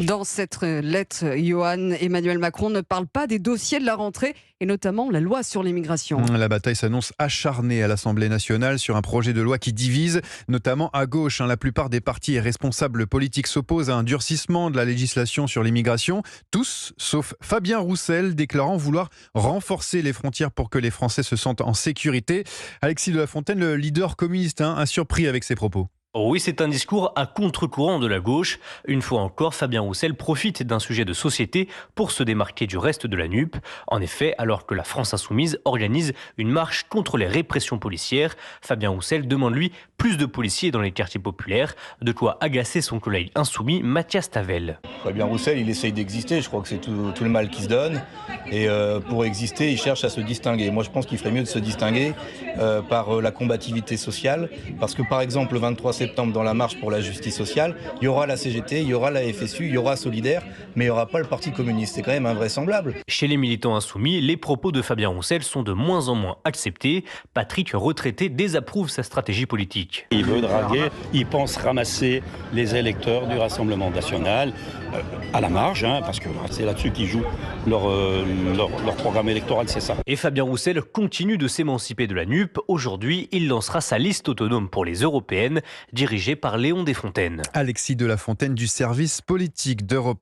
Dans cette lettre, Johan, Emmanuel Macron ne parle pas des dossiers de la rentrée et notamment la loi sur l'immigration. La bataille s'annonce acharnée à l'Assemblée nationale sur un projet de loi qui divise, notamment à gauche. La plupart des partis et responsables politiques s'opposent à un durcissement de la législation sur l'immigration. Tous, sauf Fabien Roussel, déclarant vouloir renforcer les frontières pour que les Français se sentent en sécurité. Alexis de la Fontaine, le leader communiste, a surpris avec ses propos. Oh oui, c'est un discours à contre-courant de la gauche. Une fois encore, Fabien Roussel profite d'un sujet de société pour se démarquer du reste de la NUP. En effet, alors que la France insoumise organise une marche contre les répressions policières, Fabien Roussel demande lui plus de policiers dans les quartiers populaires, de quoi agacer son collègue insoumis Mathias Tavel. Fabien Roussel, il essaye d'exister, je crois que c'est tout le mal qui se donne. Et pour exister, il cherche à se distinguer. Moi, je pense qu'il ferait mieux de se distinguer par la combativité sociale. Parce que, par exemple, le 23 septembre, dans la marche pour la justice sociale, il y aura la CGT, il y aura la FSU, il y aura Solidaire, mais il n'y aura pas le Parti communiste. C'est quand même invraisemblable. Chez les militants insoumis, les propos de Fabien Roussel sont de moins en moins acceptés. Patrick, retraité, désapprouve sa stratégie politique. Il veut draguer, il pense ramasser les électeurs du Rassemblement national à la marge, parce que c'est là-dessus qu'ils jouent leur programme électoral, c'est ça. Et Fabien Roussel continue de s'émanciper de la NUP. Aujourd'hui, il lancera sa liste autonome pour les européennes, dirigée par Léon Desfontaines. Alexis de la Fontaine du service politique d'Europe 1.